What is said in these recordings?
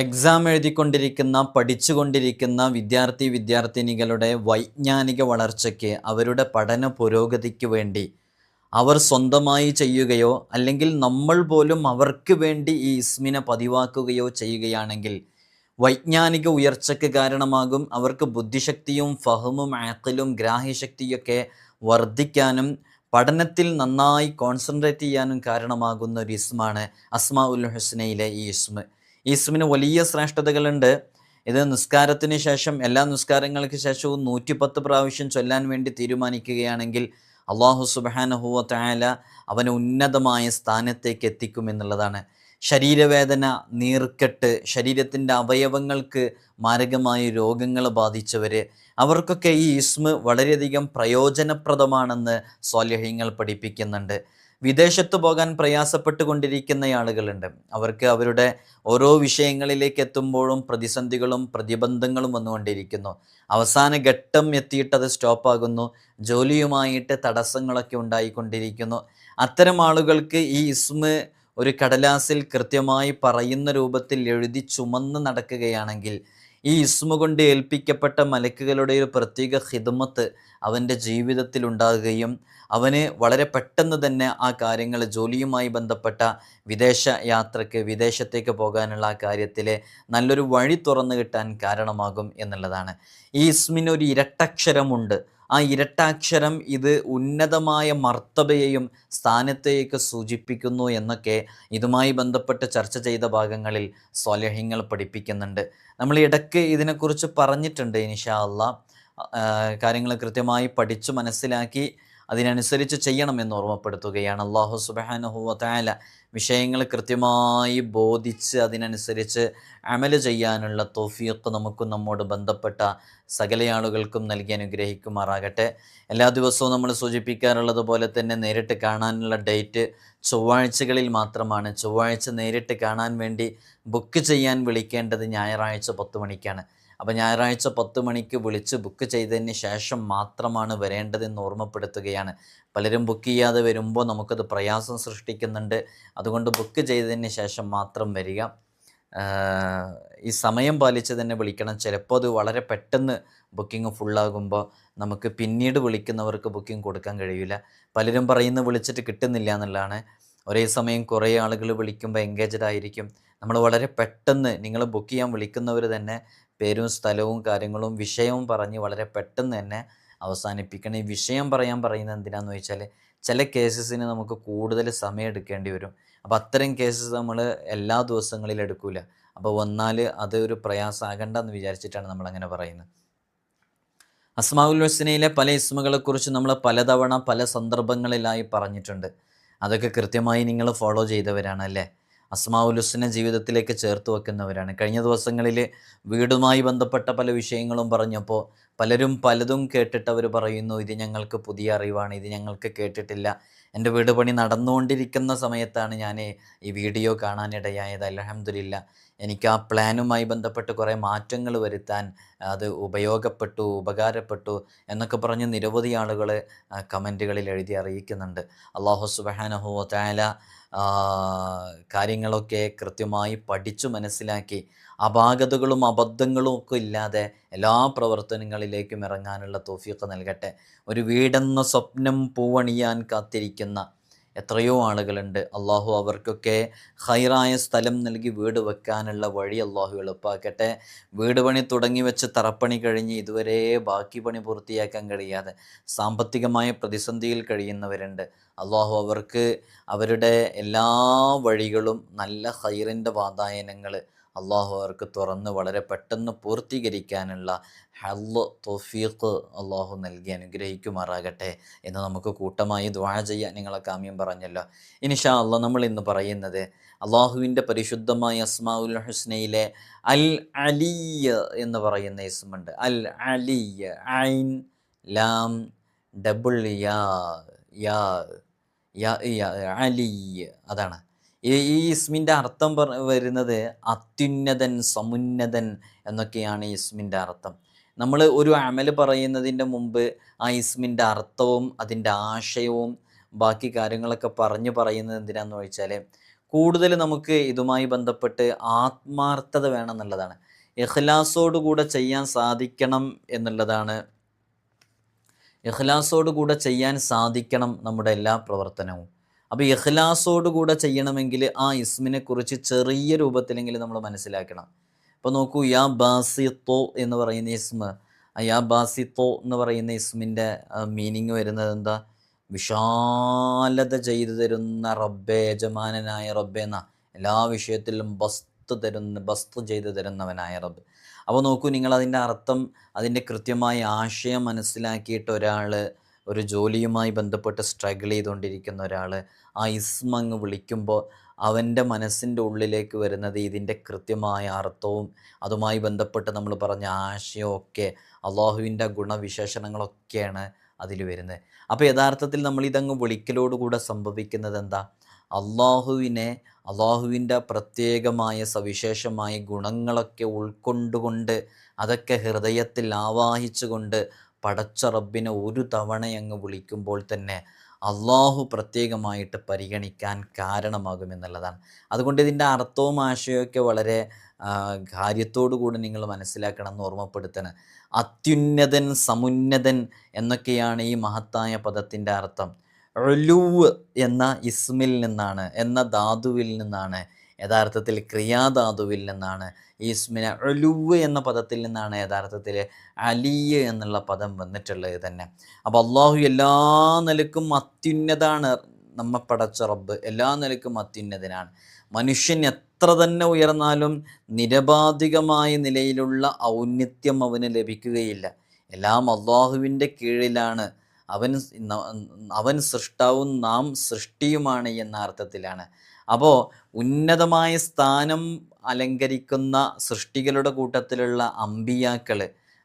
Exam എഴുതിക്കൊണ്ടിരിക്കുന്ന പഠിച്ചുകൊണ്ടിരിക്കുന്ന വിദ്യാർത്ഥിനികളുടെ വൈജ്ഞാനിക വളർച്ചയ്ക്ക് അവരുടെ പഠന പുരോഗതിക്ക് വേണ്ടി അവർ സ്വന്തമായി ചെയ്യുകയോ അല്ലെങ്കിൽ നമ്മൾ പോലും അവർക്ക് വേണ്ടി ഈ ഇസ്മിനെ പതിവാക്കുകയോ ചെയ്യുകയാണെങ്കിൽ വൈജ്ഞാനിക ഉയർച്ചയ്ക്ക് കാരണമാകും. അവർക്ക് ബുദ്ധിശക്തിയും ഫഹമും ആഖിലും ഗ്രാഹ്യശക്തിയൊക്കെ വർദ്ധിക്കാനും പഠനത്തിൽ നന്നായി കോൺസെൻട്രേറ്റ് ചെയ്യാനും കാരണമാകുന്ന ഒരു ഇസ്മാണ് അസ്മാ ഉൽ ഹുസ്നയിലെ ഈ ഇസ്മ്. ഈ ഇസ്മിന് വലിയ ശ്രേഷ്ഠതകളുണ്ട്. ഇത് നിസ്കാരത്തിന് ശേഷം എല്ലാ നിസ്കാരങ്ങൾക്ക് ശേഷവും 110 പ്രാവശ്യം ചൊല്ലാൻ വേണ്ടി തീരുമാനിക്കുകയാണെങ്കിൽ അള്ളാഹു സുബ്ഹാനഹു വ തആല അവനെ ഉന്നതമായ സ്ഥാനത്തേക്ക് എത്തിക്കുമെന്നുള്ളതാണ്. ശരീരവേദന, നീർക്കെട്ട്, ശരീരത്തിൻ്റെ അവയവങ്ങൾക്ക് മാരകമായ രോഗങ്ങൾ ബാധിച്ചവർ, അവർക്കൊക്കെ ഈ ഇസ്മ് വളരെയധികം പ്രയോജനപ്രദമാണെന്ന് സ്വാലിഹീങ്ങൾ പഠിപ്പിക്കുന്നുണ്ട്. വിദേശത്ത് പോകാൻ പ്രയാസപ്പെട്ടുകൊണ്ടിരിക്കുന്ന ആളുകളുണ്ട്. അവർക്ക് അവരുടെ ഓരോ വിഷയങ്ങളിലേക്ക് എത്തുമ്പോഴും പ്രതിസന്ധികളും പ്രതിബന്ധങ്ങളും വന്നുകൊണ്ടിരിക്കുന്നു. അവസാന ഘട്ടം എത്തിയിട്ട് അത് സ്റ്റോപ്പാകുന്നു. ജോലിയുമായിട്ട് തടസ്സങ്ങളൊക്കെ ഉണ്ടായിക്കൊണ്ടിരിക്കുന്നു. അത്തരം ആളുകൾക്ക് ഈ ഇസ്മ് ഒരു കടലാസിൽ കൃത്യമായി പറയുന്ന രൂപത്തിൽ എഴുതി ചുമന്ന് നടക്കുകയാണെങ്കിൽ ഈ ഇസ്മ കൊണ്ട് ഏൽപ്പിക്കപ്പെട്ട മലക്കുകളുടെ ഒരു പ്രത്യേക ഖിദ്മത്ത് അവൻ്റെ ജീവിതത്തിൽ ഉണ്ടാകുകയും അവന് വളരെ പെട്ടെന്ന് തന്നെ ആ കാര്യങ്ങൾ, ജോലിയുമായി ബന്ധപ്പെട്ട വിദേശ യാത്രയ്ക്ക്, വിദേശത്തേക്ക് പോകാനുള്ള ആ കാര്യത്തിൽ നല്ലൊരു വഴി തുറന്നു കിട്ടാൻ കാരണമാകും എന്നുള്ളതാണ്. ഈ ഇസ്മിനൊരു ഇരട്ടക്ഷരമുണ്ട്. ആ ഇരട്ടാക്ഷരം ഇത് ഉന്നതമായ മർത്തബയെയും സ്ഥാനത്തെയൊക്കെ സൂചിപ്പിക്കുന്നു എന്നൊക്കെ ഇതുമായി ബന്ധപ്പെട്ട് ചർച്ച ചെയ്ത ഭാഗങ്ങളിൽ സ്വാലിഹീങ്ങൾ പഠിപ്പിക്കുന്നുണ്ട്. നമ്മൾ ഇടയ്ക്ക് ഇതിനെക്കുറിച്ച് പറഞ്ഞിട്ടുണ്ട്. ഇൻഷാ അല്ലാഹ് കാര്യങ്ങൾ കൃത്യമായി പഠിച്ചു മനസ്സിലാക്കി അതിനനുസരിച്ച് ചെയ്യണമെന്ന് ഓർമ്മപ്പെടുത്തുകയാണ്. അല്ലാഹു സുബ്ഹാനഹു വ തആല വിഷയങ്ങൾ കൃത്യമായി ബോധിച്ച് അതിനനുസരിച്ച് അമല് ചെയ്യാനുള്ള തൗഫീഖ് നമുക്കും നമ്മോട് ബന്ധപ്പെട്ട സകല ആളുകൾക്കും നൽകി അനുഗ്രഹിക്കുമാറാകട്ടെ. എല്ലാ ദിവസവും നമ്മൾ സൂചിപ്പിക്കാറുള്ളത് പോലെ തന്നെ നേരിട്ട് കാണാനുള്ള ഡേറ്റ് ചൊവ്വാഴ്ചകളിൽ മാത്രമാണ്. ചൊവ്വാഴ്ച നേരിട്ട് കാണാൻ വേണ്ടി ബുക്ക് ചെയ്യാൻ വിളിക്കേണ്ടത് ഞായറാഴ്ച 10 മണിക്കാണ്. അപ്പോൾ ഞായറാഴ്ച 10 മണിക്ക് വിളിച്ച് ബുക്ക് ചെയ്തതിന് ശേഷം മാത്രമാണ് വരേണ്ടതെന്ന് ഓർമ്മപ്പെടുത്തുകയാണ്. പലരും ബുക്ക് ചെയ്യാതെ വരുമ്പോൾ നമുക്കത് പ്രയാസം സൃഷ്ടിക്കുന്നുണ്ട്. അതുകൊണ്ട് ബുക്ക് ചെയ്തതിന് ശേഷം മാത്രം വരിക. ഈ സമയം പാലിച്ച് തന്നെ വിളിക്കണം. ചിലപ്പോൾ അത് വളരെ പെട്ടെന്ന് ബുക്കിംഗ് ഫുള്ളാകുമ്പോൾ നമുക്ക് പിന്നീട് വിളിക്കുന്നവർക്ക് ബുക്കിംഗ് കൊടുക്കാൻ കഴിയില്ല. പലരും പറയുന്നത് വിളിച്ചിട്ട് കിട്ടുന്നില്ല എന്നുള്ളതാണ്. ഒരേ സമയം കുറേ ആളുകൾ വിളിക്കുമ്പോൾ എൻഗേജ്ഡ് ആയിരിക്കും. നമ്മൾ വളരെ പെട്ടെന്ന്, നിങ്ങൾ ബുക്ക് ചെയ്യാൻ വിളിക്കുന്നവർ തന്നെ പേരും സ്ഥലവും കാര്യങ്ങളും വിഷയവും പറഞ്ഞ് വളരെ പെട്ടെന്ന് തന്നെ അവസാനിപ്പിക്കണം. ഈ വിഷയം പറയാൻ പറയുന്നത് എന്തിനാന്ന് വെച്ചാൽ ചില കേസസിന് നമുക്ക് കൂടുതൽ സമയം എടുക്കേണ്ടി വരും. അപ്പോൾ അത്തരം കേസസ് നമ്മൾ എല്ലാ ദിവസങ്ങളിലും എടുക്കില്ല. അപ്പോൾ വന്നാൽ അത് ഒരു പ്രയാസമാകണ്ടെന്ന് വിചാരിച്ചിട്ടാണ് നമ്മളങ്ങനെ പറയുന്നത്. അസ്മാഉൽ ഹുസ്നയിലെ പല ഇസ്മുകളെക്കുറിച്ച് നമ്മൾ പലതവണ പല സന്ദർഭങ്ങളിലായി പറഞ്ഞിട്ടുണ്ട്. അതൊക്കെ കൃത്യമായി നിങ്ങൾ ഫോളോ ചെയ്തവരാണല്ലേ? അസ്മാഉൽ ഹുസ്ന ജീവിതത്തിലേക്ക് ചേർത്ത് വെക്കുന്നവരാണ്. കഴിഞ്ഞ ദിവസങ്ങളിൽ വീടുമായി ബന്ധപ്പെട്ട പല വിഷയങ്ങളും പറഞ്ഞപ്പോൾ പലരും പലതും കേട്ടിട്ട് അവർ പറയുന്നു, ഇത് ഞങ്ങൾക്ക് പുതിയ അറിവാണ്, ഇത് ഞങ്ങൾക്ക് കേട്ടിട്ടില്ല. എൻ്റെ വീട് പണി നടന്നുകൊണ്ടിരിക്കുന്ന സമയത്താണ് ഞാൻ ഈ വീഡിയോ കാണാനിടയായത്. അൽഹംദുലില്ലാ, എനിക്ക് ആ പ്ലാനുമായി ബന്ധപ്പെട്ട് കുറേ മാറ്റങ്ങൾ വരുത്താൻ അത് ഉപകാരപ്പെട്ടു എന്നൊക്കെ പറഞ്ഞ് നിരവധി ആളുകൾ കമൻറ്റുകളിൽ എഴുതി അറിയിക്കുന്നുണ്ട്. അല്ലാഹു സുബ്ഹാനഹു വ തആല കാര്യങ്ങളൊക്കെ കൃത്യമായി പഠിച്ചു മനസ്സിലാക്കി അപാകതകളും അബദ്ധങ്ങളും ഒക്കെ ഇല്ലാതെ എല്ലാ പ്രവർത്തനങ്ങളിലേക്കും ഇറങ്ങാനുള്ള തൗഫീഖ് നൽകട്ടെ. ഒരു വീടെന്ന സ്വപ്നം പൂവണിയാൻ കാത്തിരിക്കുന്ന എത്രയോ ആളുകളുണ്ട്. അള്ളാഹു അവർക്കൊക്കെ ഹൈറായ സ്ഥലം നൽകി വീട് വെക്കാനുള്ള വഴി അള്ളാഹു എളുപ്പാക്കട്ടെ. വീട് പണി തുടങ്ങി വെച്ച് തറപ്പണി കഴിഞ്ഞ് ഇതുവരെ ബാക്കി പണി പൂർത്തിയാക്കാൻ കഴിയാതെ സാമ്പത്തികമായ പ്രതിസന്ധിയിൽ കഴിയുന്നവരുണ്ട്. അള്ളാഹു അവർക്ക് അവരുടെ എല്ലാ വഴികളും നല്ല ഹൈറിൻ്റെ വാതായനങ്ങൾ അള്ളാഹു അവർക്ക് തുറന്ന് വളരെ പെട്ടെന്ന് പൂർത്തീകരിക്കാനുള്ള ഹല്ല് തൗഫീഖ് അള്ളാഹു നൽകി അനുഗ്രഹിക്കുമാറാകട്ടെ എന്ന് നമുക്ക് കൂട്ടമായി ദുആ ചെയ്യാൻ. നിങ്ങളൊക്കെ ആമീൻ പറഞ്ഞല്ലോ. ഇൻഷാ അല്ലാഹ് നമ്മൾ ഇന്ന് പറയുന്നത് അള്ളാഹുവിൻ്റെ പരിശുദ്ധമായ അസ്മാഉൽ ഹുസ്നയിലെ അൽ അലിയ് എന്ന് പറയുന്ന ഇസ്മുണ്ട്. അൽ അലിയ്, ഐൻ ലാം ഡബിൾ യാ യാ യാ യാ അലിയ്, അതാണ് ഈ ഇസ്മിൻ്റെ അർത്ഥം വരുന്നത് അത്യുന്നതൻ, സമുന്നതൻ എന്നൊക്കെയാണ് ഈ ഇസ്മിൻ്റെ അർത്ഥം. നമ്മൾ ഒരു അമൽ പറയുന്നതിൻ്റെ മുമ്പ് ആ ഇസ്മിൻ്റെ അർത്ഥവും അതിൻ്റെ ആശയവും ബാക്കി കാര്യങ്ങളൊക്കെ പറയുന്നത് എന്തിനാണെന്ന് ചോദിച്ചാൽ കൂടുതൽ നമുക്ക് ഇതുമായി ബന്ധപ്പെട്ട് ആത്മാർത്ഥത വേണം എന്നുള്ളതാണ്. ഇഖ്ലാസോടുകൂടെ ചെയ്യാൻ സാധിക്കണം എന്നുള്ളതാണ്. ഇഖ്ലാസോടുകൂടെ ചെയ്യാൻ സാധിക്കണം നമ്മുടെ എല്ലാ പ്രവർത്തനവും. അപ്പോൾ ഇഖ്ലാസോടുകൂടെ ചെയ്യണമെങ്കിൽ ആ ഇസ്മിനെ കുറിച്ച് ചെറിയ രൂപത്തിലെങ്കിലും നമ്മൾ മനസ്സിലാക്കണം. ഇപ്പോൾ നോക്കൂ, യാ ബാസിത്തോ എന്ന് പറയുന്ന ഇസ്മ, യാ ബാസിത്തോ എന്ന് പറയുന്ന ഇസ്മിൻ്റെ മീനിങ് വരുന്നത് എന്താ? വിശാലത ചെയ്തു തരുന്ന റബ്ബേ, യജമാനനായ റബ്ബേ എന്ന, എല്ലാ വിഷയത്തിലും ബസ്ത് ചെയ്തു തരുന്നവനായ റബ്ബ്. അപ്പോൾ നോക്കൂ, നിങ്ങളതിൻ്റെ അർത്ഥം, അതിൻ്റെ കൃത്യമായ ആശയം മനസ്സിലാക്കിയിട്ട് ഒരാൾ ഒരു ജോലിയുമായി ബന്ധപ്പെട്ട് സ്ട്രഗിൾ ചെയ്തുകൊണ്ടിരിക്കുന്ന ഒരാൾ ആ ഇസ്മ അങ്ങ് വിളിക്കുമ്പോൾ അവൻ്റെ മനസ്സിൻ്റെ ഉള്ളിലേക്ക് വരുന്നത് ഇതിൻ്റെ കൃത്യമായ അർത്ഥവും അതുമായി ബന്ധപ്പെട്ട് നമ്മൾ പറഞ്ഞ ആശയവും ഒക്കെ, അള്ളാഹുവിൻ്റെ ഗുണവിശേഷണങ്ങളൊക്കെയാണ് അതിൽ വരുന്നത്. അപ്പോൾ യഥാർത്ഥത്തിൽ നമ്മളിതങ്ങ് വിളിക്കലോടുകൂടെ സംഭവിക്കുന്നത് എന്താ? അള്ളാഹുവിൻ്റെ പ്രത്യേകമായ സവിശേഷമായ ഗുണങ്ങളൊക്കെ ഉൾക്കൊണ്ടുകൊണ്ട് അതൊക്കെ ഹൃദയത്തിൽ ആവാഹിച്ചുകൊണ്ട് പടച്ച റബ്ബിനെ ഒരു തവണ അങ്ങ് വിളിക്കുമ്പോൾ തന്നെ അള്ളാഹു പ്രത്യേകമായിട്ട് പരിഗണിക്കാൻ കാരണമാകുമെന്നുള്ളതാണ്. അതുകൊണ്ട് ഇതിൻ്റെ അർത്ഥവും ആശയമൊക്കെ വളരെ കാര്യത്തോടു കൂടി നിങ്ങൾ മനസ്സിലാക്കണം എന്ന് ഓർമ്മപ്പെടുത്തണം. അത്യുന്നതൻ, സമുന്നതൻ എന്നൊക്കെയാണ് ഈ മഹത്തായ പദത്തിൻ്റെ അർത്ഥം. ഉലൂവ് എന്ന ഇസ്മിൽ നിന്നാണ്, എന്ന ധാതുവിൽ നിന്നാണ്, യഥാർത്ഥത്തിൽ ക്രിയാധാതുവിൽ നിന്നാണ് ഈ ഇസ്മിനെ, ഉലൂവ് എന്ന പദത്തിൽ നിന്നാണ് യഥാർത്ഥത്തിൽ അലിയ് എന്നുള്ള പദം വന്നിട്ടുള്ളത് തന്നെ. അപ്പോൾ അള്ളാഹു എല്ലാ നിലക്കും അത്യുന്നതാണ്. നമ്മെ പടച്ച റബ്ബ് എല്ലാ നിലക്കും അത്യുന്നതനാണ്. മനുഷ്യൻ എത്ര തന്നെ ഉയർന്നാലും നിരപാധികമായ നിലയിലുള്ള ഔന്നത്യം അവന് ലഭിക്കുകയില്ല. എല്ലാം അള്ളാഹുവിൻ്റെ കീഴിലാണ്. അവൻ സൃഷ്ടാവും നാം സൃഷ്ടിയുമാണ് എന്ന അർത്ഥത്തിലാണ്. അപ്പോൾ ഉന്നതമായ സ്ഥാനം അലങ്കരിക്കുന്ന സൃഷ്ടികളുടെ കൂട്ടത്തിലുള്ള അമ്പിയാക്കൾ,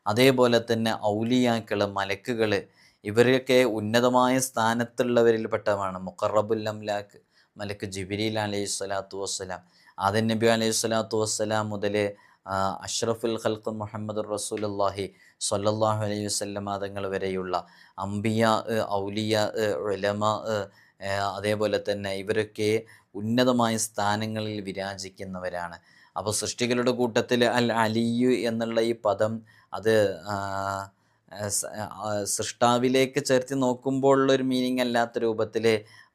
അതേപോലെ തന്നെ ഔലിയാക്കൾ, മലക്കുകൾ, ഇവരൊക്കെ ഉന്നതമായ സ്ഥാനത്തുള്ളവരിൽ പെട്ടതാണ്. മുഖറബുൽ അംലാക്ക് മലക്ക് ജിബ്രീൽ അലൈഹി സ്വലാത്തു വസ്സലാം, ആദൻ നബി അലൈഹി സ്വലാത്തു വസ്സലാം മുതൽ അഷ്റഫുൽ ഖൽഖ് മുഹമ്മദ് റസൂലുള്ളാഹി സ്വല്ലല്ലാഹു അലൈഹി വസല്ലം തങ്ങൾ വരെയുള്ള അംബിയാ, ഔലിയാ, ഉലമാ, അതേപോലെ തന്നെ ഇവരൊക്കെ ഉന്നതമായ സ്ഥാനങ്ങളിൽ വിരാജിക്കുന്നവരാണ്. അപ്പോൾ സൃഷ്ടികളുടെ കൂട്ടത്തിൽ അൽ അലിയു എന്നുള്ള ഈ പദം അത് സൃഷ്ടാവിലേക്ക് ചേർത്ത് നോക്കുമ്പോൾ ഉള്ളൊരു മീനിങ് അല്ലാത്ത രൂപത്തിൽ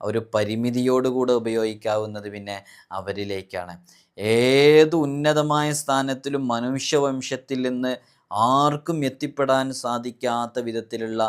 ഒരു പരിമിതിയോടുകൂടെ ഉപയോഗിക്കാവുന്നത് പിന്നെ അവരിലേക്കാണ്. ഏത് ഉന്നതമായ സ്ഥാനത്തിലും മനുഷ്യവംശത്തിൽ നിന്ന് ആർക്കും എത്തിപ്പെടാൻ സാധിക്കാത്ത വിധത്തിലുള്ള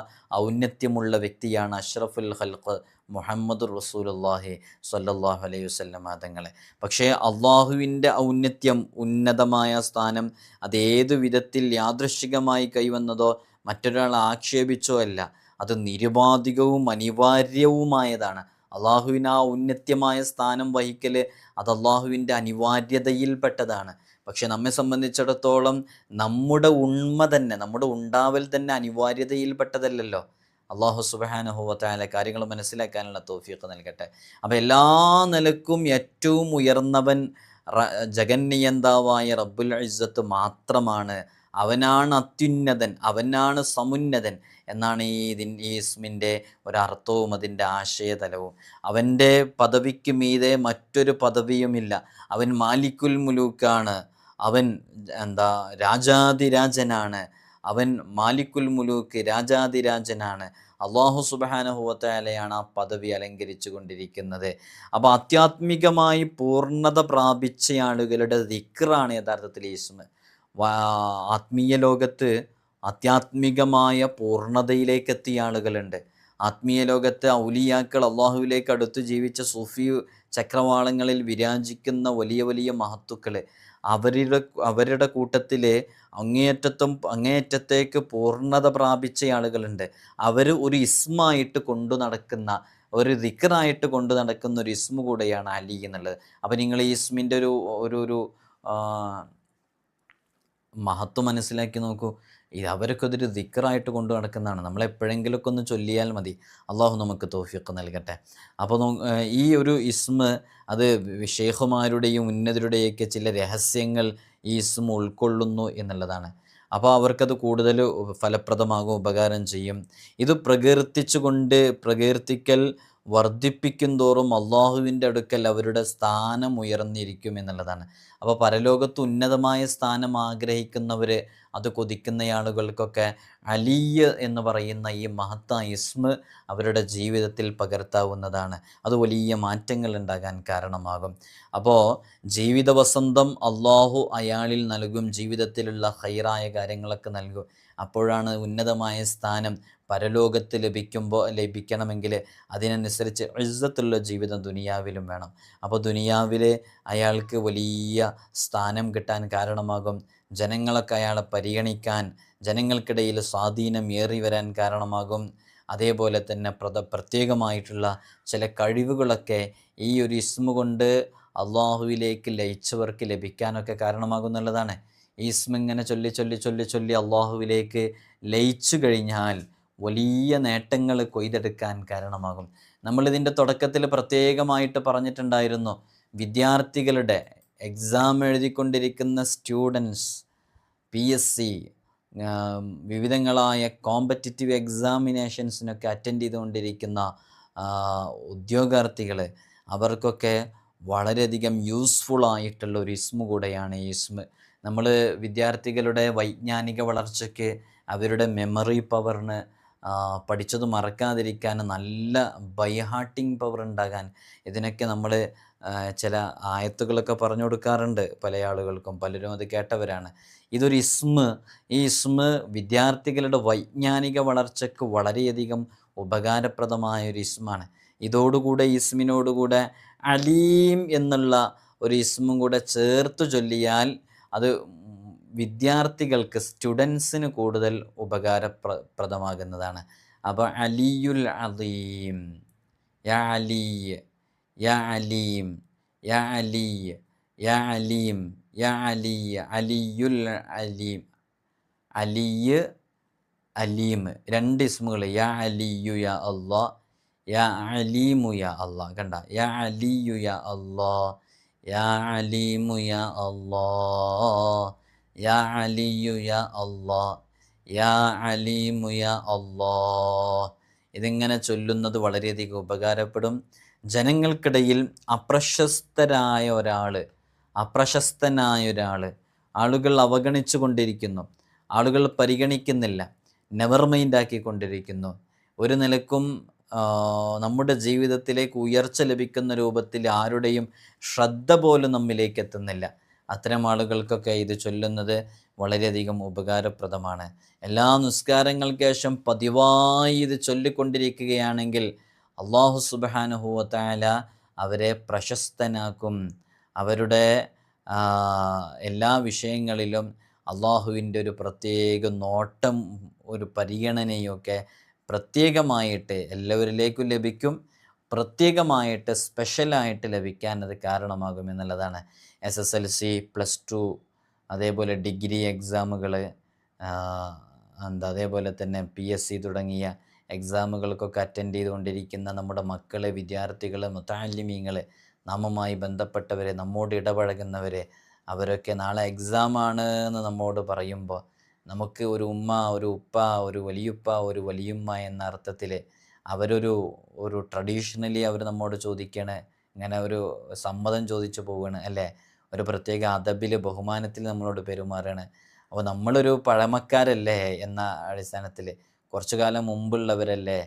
ഔന്നത്യമുള്ള വ്യക്തിയാണ് അഷ്റഫുൽ ഖൽഖ് മുഹമ്മദ് റസൂലുള്ളാഹി സ്വല്ലല്ലാഹു അലൈഹി വസല്ലം തങ്ങൾ. പക്ഷേ അള്ളാഹുവിൻ്റെ ഔന്നത്യം, ഉന്നതമായ സ്ഥാനം അതേതു വിധത്തിൽ യാദൃശ്ചികമായി കൈവന്നതോ മറ്റൊരാൾ ആക്ഷേപിച്ചോ അല്ല, അത് നിരുപാധികവും അനിവാര്യവുമായതാണ്. അള്ളാഹുവിന് ആ ഉന്നത്യമായ സ്ഥാനം വഹിക്കൽ അത് അള്ളാഹുവിൻ്റെ അനിവാര്യതയിൽപ്പെട്ടതാണ്. പക്ഷെ നമ്മെ സംബന്ധിച്ചിടത്തോളം നമ്മുടെ ഉണ്മ തന്നെ, നമ്മുടെ ഉണ്ടാവൽ തന്നെ അനിവാര്യതയിൽപ്പെട്ടതല്ലല്ലോ. അള്ളാഹു സുബ്ഹാനഹു വ തആല കാര്യങ്ങൾ മനസ്സിലാക്കാനുള്ള തൗഫീഖ് നൽകട്ടെ. അപ്പോൾ എല്ലാ നിലക്കും ഏറ്റവും ഉയർന്നവൻ ജഗന്നിയന്താവായ റബ്ബുൽ ഇസ്സത്ത് മാത്രമാണ്. അവനാണ് അത്യുന്നതൻ, അവനാണ് സമുന്നതൻ എന്നാണ് ഈ ഇസ്മിൻ്റെ ഒരർത്ഥവും അതിൻ്റെ ആശയതലവും. അവൻ്റെ പദവിക്ക് മീതെ മറ്റൊരു പദവിയുമില്ല. അവൻ മാലിക്കുൽ മുലൂക്കാണ്, അവൻ രാജാതിരാജനാണ്, അവൻ മാലിക്കുൽ മുലൂക്ക് രാജാതിരാജനാണ്. അള്ളാഹു സുബ്ഹാനഹു വ തആലയാണ് ആ പദവി അലങ്കരിച്ചു കൊണ്ടിരിക്കുന്നത്. അപ്പോൾ ആധ്യാത്മികമായി പൂർണ്ണത പ്രാപിച്ച ആളുകളുടെ ദിക്റാണ് യഥാർത്ഥത്തിൽ ഈ ഇസ്മ. ആത്മീയ ലോകത്ത് ആധ്യാത്മികമായ പൂർണ്ണതയിലേക്ക് എത്തിയ ആളുകളുണ്ട്. ആത്മീയ ലോകത്തെ ഔലിയാക്കൾ, അള്ളാഹുവിലേക്ക് അടുത്ത് ജീവിച്ച സൂഫി ചക്രവാളങ്ങളിൽ വിരാജിക്കുന്ന വലിയ വലിയ മഹത്തുക്കൾ, അവരുടെ കൂട്ടത്തിൽ അങ്ങേയറ്റത്തേക്ക് പൂർണ്ണത പ്രാപിച്ച ആളുകളുണ്ട്. അവർ ഒരു ഇസ്മായിട്ട് കൊണ്ടു നടക്കുന്ന, ഒരു ദിക്റായിട്ട് കൊണ്ടു നടക്കുന്ന ഒരു ഇസ്മ കൂടെയാണ് അലി എന്നുള്ളത്. അപ്പം നിങ്ങൾ ഈ ഇസ്മിൻ്റെ ഒരു മഹത്വം മനസ്സിലാക്കി നോക്കൂ. അവരൊക്കെ ഇതൊരു ദിക്റായിട്ട് കൊണ്ടു നടക്കുന്നതാണ്. നമ്മളെപ്പോഴെങ്കിലുമൊക്കെ ഒന്ന് ചൊല്ലിയാൽ മതി. അള്ളാഹു നമുക്ക് തൗഫീഖ് നൽകട്ടെ. അപ്പോൾ ഈ ഒരു ഇസ്മ അത് ഷെയ്ഖുമാരുടെയും ഉന്നതരുടെയൊക്കെ ചില രഹസ്യങ്ങൾ ഈ ഇസ്മ ഉൾക്കൊള്ളുന്നു എന്നുള്ളതാണ്. അപ്പോൾ അവർക്കത് കൂടുതൽ ഫലപ്രദമാകും, ഉപകാരം ചെയ്യും. ഇത് പ്രകീർത്തിക്കൽ വർദ്ധിപ്പിക്കും തോറും അള്ളാഹുവിൻ്റെ അടുക്കൽ അവരുടെ സ്ഥാനം ഉയർന്നിരിക്കും എന്നുള്ളതാണ്. അപ്പോൾ പരലോകത്ത് ഉന്നതമായ സ്ഥാനം ആഗ്രഹിക്കുന്നവർ, അത് കൊതിക്കുന്ന ആളുകൾക്കൊക്കെ അലിയ് എന്ന് പറയുന്ന ഈ മഹത്തായ ഇസ്മ അവരുടെ ജീവിതത്തിൽ പകർത്താവുന്നതാണ്. അത് വലിയ മാറ്റങ്ങൾ ഉണ്ടാകാൻ കാരണമാകും. അപ്പോൾ ജീവിത വസന്തം അള്ളാഹു അയാളിൽ നൽകും, ജീവിതത്തിലുള്ള ഹൈറായ കാര്യങ്ങളൊക്കെ നൽകും. അപ്പോഴാണ് ഉന്നതമായ സ്ഥാനം പരലോകത്ത് ലഭിക്കണമെങ്കിൽ അതിനനുസരിച്ച് ഇസ്സത്തുള്ള ജീവിതം ദുനിയാവിലും വേണം. അപ്പോൾ ദുനിയാവിൽ അയാൾക്ക് വലിയ സ്ഥാനം കിട്ടാൻ കാരണമാകും. ജനങ്ങളൊക്കെ അയാളെ പരിഗണിക്കാൻ, ജനങ്ങൾക്കിടയിൽ സ്വാധീനം ഏറി വരാൻ കാരണമാകും. അതേപോലെ തന്നെ പ്രത്യേകമായിട്ടുള്ള ചില കഴിവുകളൊക്കെ ഈ ഒരു ഇസ്മ കൊണ്ട് അള്ളാഹുവിലേക്ക് ലയിച്ചവർക്ക് ലഭിക്കാനൊക്കെ കാരണമാകുന്നുള്ളതാണ്. ഈ ഇസ്മ ഇങ്ങനെ ചൊല്ലി ചൊല്ലി ചൊല്ലി ചൊല്ലി അള്ളാഹുവിലേക്ക് ലയിച്ചു കഴിഞ്ഞാൽ വലിയ നേട്ടങ്ങൾ കൊയ്തെടുക്കാൻ കാരണമാകും. നമ്മളിതിൻ്റെ തുടക്കത്തിൽ പ്രത്യേകമായിട്ട് പറഞ്ഞിട്ടുണ്ടായിരുന്നു, വിദ്യാർത്ഥികളുടെ എക്സാം എഴുതിക്കൊണ്ടിരിക്കുന്ന സ്റ്റുഡൻസ്, PSC വിവിധങ്ങളായ കോമ്പറ്റിറ്റീവ് എക്സാമിനേഷൻസിനൊക്കെ അറ്റൻഡ് ചെയ്തുകൊണ്ടിരിക്കുന്ന ഉദ്യോഗാർത്ഥികൾ, അവർക്കൊക്കെ വളരെയധികം യൂസ്ഫുള്ളായിട്ടുള്ള ഒരു ഇസ്മ കൂടെയാണ് ഈ ഇസ്മ. നമ്മൾ വിദ്യാർത്ഥികളുടെ വൈജ്ഞാനിക വളർച്ചയ്ക്ക്, അവരുടെ മെമ്മറി പവറിന്, പഠിച്ചത് മറക്കാതിരിക്കാൻ, നല്ല ബൈഹാർട്ടിങ് പവർ ഉണ്ടാകാൻ, ഇതിനൊക്കെ നമ്മൾ ചില ആയത്തുകളൊക്കെ പറഞ്ഞു കൊടുക്കാറുണ്ട് പല ആളുകൾക്കും. പലരും അത് കേട്ടവരാണ്. ഇതൊരു ഇസ്മ. ഈ ഇസ്മ വിദ്യാർത്ഥികളുടെ വൈജ്ഞാനിക വളർച്ചയ്ക്ക് വളരെയധികം ഉപകാരപ്രദമായ ഒരു ഇസ്മാണ്. ഇതോടുകൂടെ ഇസ്മിനോടുകൂടെ അലീം എന്നുള്ള ഒരു ഇസ്മും കൂടെ ചേർത്ത് ചൊല്ലിയാൽ അത് വിദ്യാർത്ഥികൾക്ക്, സ്റ്റുഡൻസിന് കൂടുതൽ ഉപകാരപ്രദമാകുന്നതാണ്. അപ്പോൾ അലിയുൽ അലീം, യാ അലീ, യാ അലീം, യാ അലീ, യാ അലീം, യാ അലീ, അലിയുൽ അലീം, അലിയ് അലീം, രണ്ട് ഇസ്മുകൾ. യാ അലിയു യാ അല്ലാ, യാ അലീമു യാ അല്ലാ. കണ്ട, യാ അലിയു യാ അല്ലാ, യാ അലീമു യാ അല്ലാ, യാ അലിയു യാ അല്ലാ, യാ അലീമു യാ അല്ലാ. ഇതിങ്ങനെ ചൊല്ലുന്നത് വളരെയധികം ഉപകാരപ്പെടും. ജനങ്ങൾക്കിടയിൽ അപ്രശസ്തനായ ഒരാൾ, ആളുകൾ അവഗണിച്ചു കൊണ്ടിരിക്കുന്നു, ആളുകൾ പരിഗണിക്കുന്നില്ല, നെവർ മൈൻഡാക്കിക്കൊണ്ടിരിക്കുന്നു, ഒരു നിലക്കും നമ്മുടെ ജീവിതത്തിലേക്ക് ഉയർച്ച ലഭിക്കുന്ന രൂപത്തിൽ ആരുടെയും ശ്രദ്ധ പോലും നമ്മിലേക്ക് എത്തുന്നില്ല. അത്തരം ആളുകൾക്കൊക്കെ ഇത് ചൊല്ലുന്നത് വളരെയധികം ഉപകാരപ്രദമാണ്. എല്ലാ നിസ്കാരങ്ങൾക്ക് ശേഷം പതിവായി ഇത് ചൊല്ലിക്കൊണ്ടിരിക്കുകയാണെങ്കിൽ അള്ളാഹു സുബ്ഹാനഹു വ തആല അവരെ പ്രശസ്തനാക്കും. അവരുടെ എല്ലാ വിഷയങ്ങളിലും അള്ളാഹുവിൻ്റെ ഒരു പ്രത്യേക നോട്ടം, ഒരു പരിഗണനയൊക്കെ പ്രത്യേകമായിട്ട് എല്ലാവരിലേക്കും ലഭിക്കും. പ്രത്യേകമായിട്ട് സ്പെഷ്യലായിട്ട് ലഭിക്കാൻ അത് കാരണമാകും എന്നുള്ളതാണ്. SSLC, +2, അതേപോലെ ഡിഗ്രി എക്സാമുകൾ, അതേപോലെ തന്നെ PSC തുടങ്ങിയ എക്സാമുകൾക്കൊക്കെ അറ്റൻഡ് ചെയ്തുകൊണ്ടിരിക്കുന്ന നമ്മുടെ മക്കൾ, വിദ്യാർത്ഥികൾ, മുതഅല്ലിമീങ്ങൾ, നാമുമായി ബന്ധപ്പെട്ടവർ, നമ്മോട് ഇടപഴകുന്നവർ, അവരൊക്കെ നാളെ എക്സാമാണ് എന്ന് നമ്മോട് പറയുമ്പോൾ നമുക്ക് ഒരു ഉമ്മ, ഒരു ഉപ്പ, ഒരു വലിയുപ്പ, ഒരു വലിയുമ്മ എന്ന അർത്ഥത്തിൽ അവരൊരു ട്രഡീഷണലി അവർ നമ്മോട് ചോദിക്കണേ, ഇങ്ങനെ ഒരു സമ്മതം ചോദിച്ചു പോവുകയാണ് അല്ലേ, ഒരു പ്രത്യേക അദബിൽ, ബഹുമാനത്തിൽ നമ്മളോട് പെരുമാറുകയാണ്. അപ്പോൾ നമ്മളൊരു പഴമക്കാരല്ലേ എന്ന അടിസ്ഥാനത്തിൽ, കുറച്ചു കാലം മുമ്പുള്ളവരല്ലേ,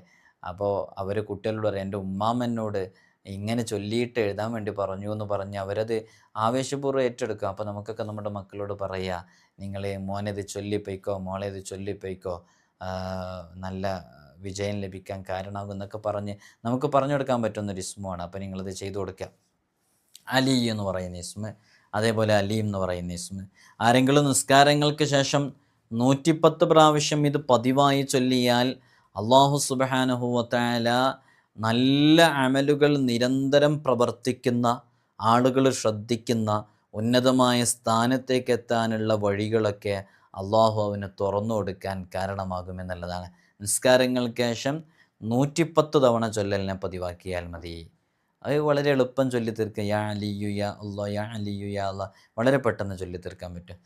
അപ്പോൾ അവർ കുട്ടികളോട് പറയും, എൻ്റെ ഉമ്മാമ്മനോട് ഇങ്ങനെ ചൊല്ലിയിട്ട് എഴുതാൻ വേണ്ടി പറഞ്ഞു എന്ന് പറഞ്ഞ് അവരത് ആവേശപൂർവ്വം ഏറ്റെടുക്കും. അപ്പോൾ നമുക്കൊക്കെ നമ്മുടെ മക്കളോട് പറയുക, നിങ്ങൾ മോനത് ചൊല്ലിപ്പോയിക്കോ, മോളേത് ചൊല്ലിപ്പോയിക്കോ, നല്ല വിജയം ലഭിക്കാൻ കാരണമാകും എന്നൊക്കെ പറഞ്ഞ് നമുക്ക് പറഞ്ഞു കൊടുക്കാൻ പറ്റുന്നൊരു ഇസ്മുമാണ്. അപ്പോൾ നിങ്ങളത് ചെയ്തു കൊടുക്കുക. അലി എന്ന് പറയുന്ന ഇസ്മ, അതേപോലെ അലീം എന്ന് പറയുന്ന ഇസ്മ. ആരെങ്കിലും നിസ്കാരങ്ങൾക്ക് ശേഷം 110 പ്രാവശ്യം ഇത് പതിവായി ചൊല്ലിയാൽ അള്ളാഹു സുബ്ഹാനഹു വ തആല നല്ല അമലുകൾ നിരന്തരം പ്രവർത്തിക്കുന്ന, ആളുകൾ ശ്രദ്ധിക്കുന്ന, ഉന്നതമായ സ്ഥാനത്തേക്ക് എത്താനുള്ള വഴികളൊക്കെ അള്ളാഹു അവന് തുറന്നു കൊടുക്കാൻ കാരണമാകുമെന്നുള്ളതാണ്. നിസ്കാരങ്ങൾക്ക് ശേഷം 110 തവണ ചൊല്ലലിനെ പതിവാക്കിയാൽ മതി. അത് വളരെ എളുപ്പം ചൊല്ലി തീർക്കുക. യാ അലിയു യാ അല്ലാ, യാ അലിയു യാ അല്ലാ, വളരെ പെട്ടെന്ന് ചൊല്ലി തീർക്കാൻ പറ്റും.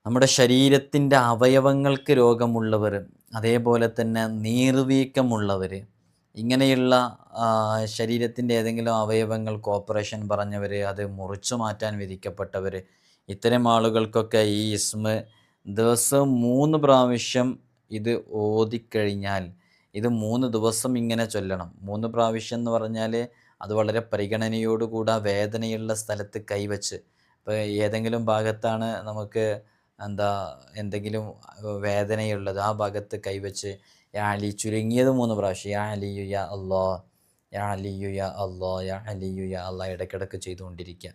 നമ്മുടെ ശരീരത്തിൻ്റെ അവയവങ്ങൾക്ക് രോഗമുള്ളവർ, അതേപോലെ തന്നെ നീർവീക്കമുള്ളവർ, ഇങ്ങനെയുള്ള ശരീരത്തിൻ്റെ ഏതെങ്കിലും അവയവങ്ങൾക്ക് ഓപ്പറേഷൻ പറഞ്ഞവർ, അത് മുറിച്ചു മാറ്റാൻ വിധിക്കപ്പെട്ടവർ, ഇത്തരം ആളുകൾക്കൊക്കെ ഈ ഇസ്മ ദിവസം 3 പ്രാവശ്യം ഇത് ഓതിക്കഴിഞ്ഞാൽ, ഇത് 3 ദിവസം ഇങ്ങനെ ചൊല്ലണം. 3 പ്രാവശ്യം എന്ന് പറഞ്ഞാൽ അത് വളരെ പരിഗണനയോടുകൂടി വേദനയുള്ള സ്ഥലത്ത് കൈവച്ച്, ഇപ്പോൾ ഏതെങ്കിലും ഭാഗത്താണ് നമുക്ക് എന്തെങ്കിലും വേദനയുള്ളത്, ആ ഭാഗത്ത് കൈവച്ച് യാ അലി, ചുരുങ്ങിയത് 3 പ്രാവശ്യം യാ അലിയു യാ അല്ലാ, യാ അലിയു യാ അല്ലാ, യാ അലിയു യാ അല്ലാ ഇടയ്ക്കിടയ്ക്ക് ചെയ്തുകൊണ്ടിരിക്കുക.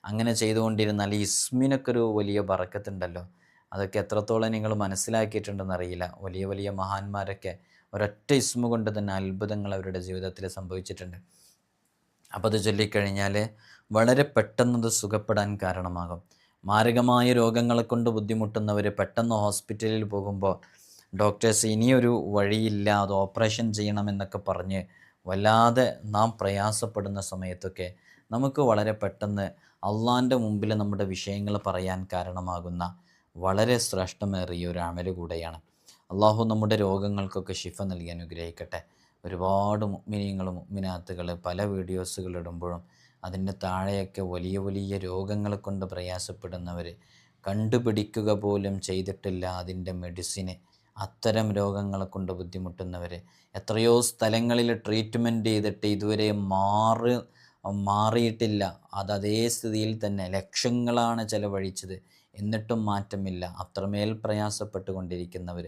അങ്ങനെ ചെയ്തുകൊണ്ടിരുന്നാൽ ഈ ഇസ്മിനൊക്കെ ഒരു വലിയ ബറക്കത്തുണ്ടല്ലോ. അതൊക്കെ എത്രത്തോളം നിങ്ങൾ മനസ്സിലാക്കിയിട്ടുണ്ടെന്ന് അറിയില്ല. വലിയ വലിയ മഹാന്മാരൊക്കെ ഒരൊറ്റ ഇസ്മ കൊണ്ട് തന്നെ അത്ഭുതങ്ങൾ അവരുടെ ജീവിതത്തിൽ സംഭവിച്ചിട്ടുണ്ട്. അപ്പോൾ അത് ചൊല്ലിക്കഴിഞ്ഞാൽ വളരെ പെട്ടെന്നത് സുഖപ്പെടാൻ കാരണമാകും. മാരകമായ രോഗങ്ങളെ കൊണ്ട് ബുദ്ധിമുട്ടുന്നവർ പെട്ടെന്ന് ഹോസ്പിറ്റലിൽ പോകുമ്പോൾ ഡോക്ടേഴ്സ് ഇനിയൊരു വഴിയില്ല, അത് ഓപ്പറേഷൻ ചെയ്യണമെന്നൊക്കെ പറഞ്ഞ് വല്ലാതെ നാം പ്രയാസപ്പെടുന്ന സമയത്തൊക്കെ നമുക്ക് വളരെ പെട്ടെന്ന് അള്ളാൻ്റെ മുമ്പിൽ നമ്മുടെ വിഷയങ്ങൾ പറയാൻ കാരണമാകുന്ന വളരെ ശ്രേഷ്ഠമേറിയ ഒരു അമല് കൂടെയാണ്. അള്ളാഹു നമ്മുടെ രോഗങ്ങൾക്കൊക്കെ ശിഫ നൽകി അനുഗ്രഹിക്കട്ടെ. ഒരുപാട് മുഅ്മിനീങ്ങൾ മുഅ്മിനാത്തുകൾ പല വീഡിയോസുകൾ ഇടുമ്പോഴും അതിൻ്റെ താഴെയൊക്കെ വലിയ വലിയ രോഗങ്ങളെ കൊണ്ട് പ്രയാസപ്പെടുന്നവർ, കണ്ടുപിടിക്കുക പോലും ചെയ്തിട്ടില്ല അതിൻ്റെ മെഡിസിന്, അത്തരം രോഗങ്ങളെ കൊണ്ട് ബുദ്ധിമുട്ടുന്നവർ, എത്രയോ സ്ഥലങ്ങളിൽ ട്രീറ്റ്മെൻറ്റ് ചെയ്തിട്ട് ഇതുവരെ മാറിയിട്ടില്ല, അതേ സ്ഥിതിയിൽ തന്നെ ലക്ഷങ്ങളാണ് ചെലവഴിച്ചത്, എന്നിട്ടും മാറ്റമില്ല, അത്രമേൽ പ്രയാസപ്പെട്ടു കൊണ്ടിരിക്കുന്നവർ,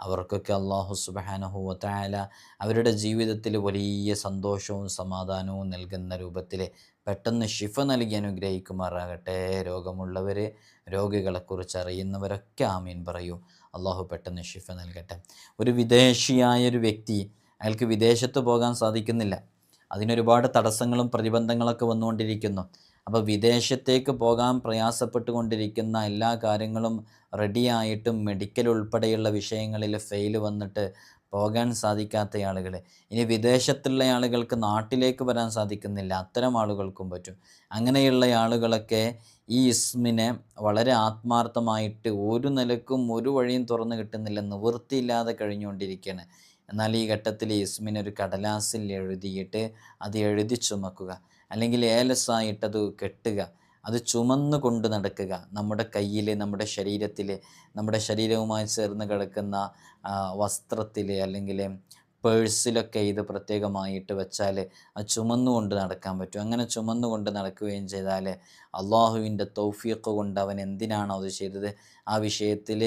അവർക്കൊക്കെ അല്ലാഹു സുബ്ഹാനഹു വ തആല അവരുടെ ജീവിതത്തിൽ വലിയ സന്തോഷവും സമാധാനവും നൽകുന്ന രൂപത്തിൽ പെട്ടെന്ന് ശിഫ നൽകി അനുഗ്രഹിക്കുമാറാകട്ടെ. രോഗമുള്ളവർ, രോഗികളെക്കുറിച്ച് അറിയുന്നവരൊക്കെ ആമീൻ പറയൂ. അള്ളാഹു പെട്ടെന്ന് ശിഫ നൽകട്ടെ. ഒരു വിദേശിയായൊരു വ്യക്തി, അയാൾക്ക് വിദേശത്ത് പോകാൻ സാധിക്കുന്നില്ല, അതിനൊരുപാട് തടസ്സങ്ങളും പ്രതിബന്ധങ്ങളൊക്കെ വന്നുകൊണ്ടിരിക്കുന്നു. അപ്പോൾ വിദേശത്തേക്ക് പോകാൻ പ്രയാസപ്പെട്ടുകൊണ്ടിരിക്കുന്ന എല്ലാ കാര്യങ്ങളും റെഡിയായിട്ടും മെഡിക്കൽ ഉൾപ്പെടെയുള്ള വിഷയങ്ങളിൽ ഫെയിൽ വന്നിട്ട് പോകാൻ സാധിക്കാത്ത ആളുകൾ, ഇനി വിദേശത്തുള്ള ആളുകൾക്ക് നാട്ടിലേക്ക് വരാൻ സാധിക്കുന്നില്ല, അത്തരം ആളുകൾക്കും പറ്റും. അങ്ങനെയുള്ള ആളുകളൊക്കെ ഈ ഇസ്മിനെ വളരെ ആത്മാർത്ഥമായിട്ട് ഒരു നിലക്കും ഒരു വഴിയും തുറന്നു കിട്ടുന്നില്ല, നിവൃത്തിയില്ലാതെ കഴിഞ്ഞുകൊണ്ടിരിക്കുകയാണ്. എന്നാൽ ഈ ഘട്ടത്തിൽ ഇസ്മിനൊരു കടലാസിൽ എഴുതിയിട്ട് അത് എഴുതി ചുമക്കുക, അല്ലെങ്കിൽ ഏലസായിട്ടത് കെട്ടുക, അത് ചുമന്നു കൊണ്ട് നടക്കുക. നമ്മുടെ കയ്യിൽ, നമ്മുടെ ശരീരത്തിൽ, നമ്മുടെ ശരീരവുമായി ചേർന്ന് കിടക്കുന്ന വസ്ത്രത്തിൽ അല്ലെങ്കിൽ പേഴ്സിലൊക്കെ ഇത് പ്രത്യേകമായിട്ട് വെച്ചാൽ അത് ചുമന്നുകൊണ്ട് നടക്കാൻ പറ്റും. അങ്ങനെ ചുമന്നുകൊണ്ട് നടക്കുകയും ചെയ്താൽ അള്ളാഹുവിൻ്റെ തൗഫീഖ് കൊണ്ട് അവൻ എന്തിനാണോ അത് ചെയ്തത് ആ വിഷയത്തിൽ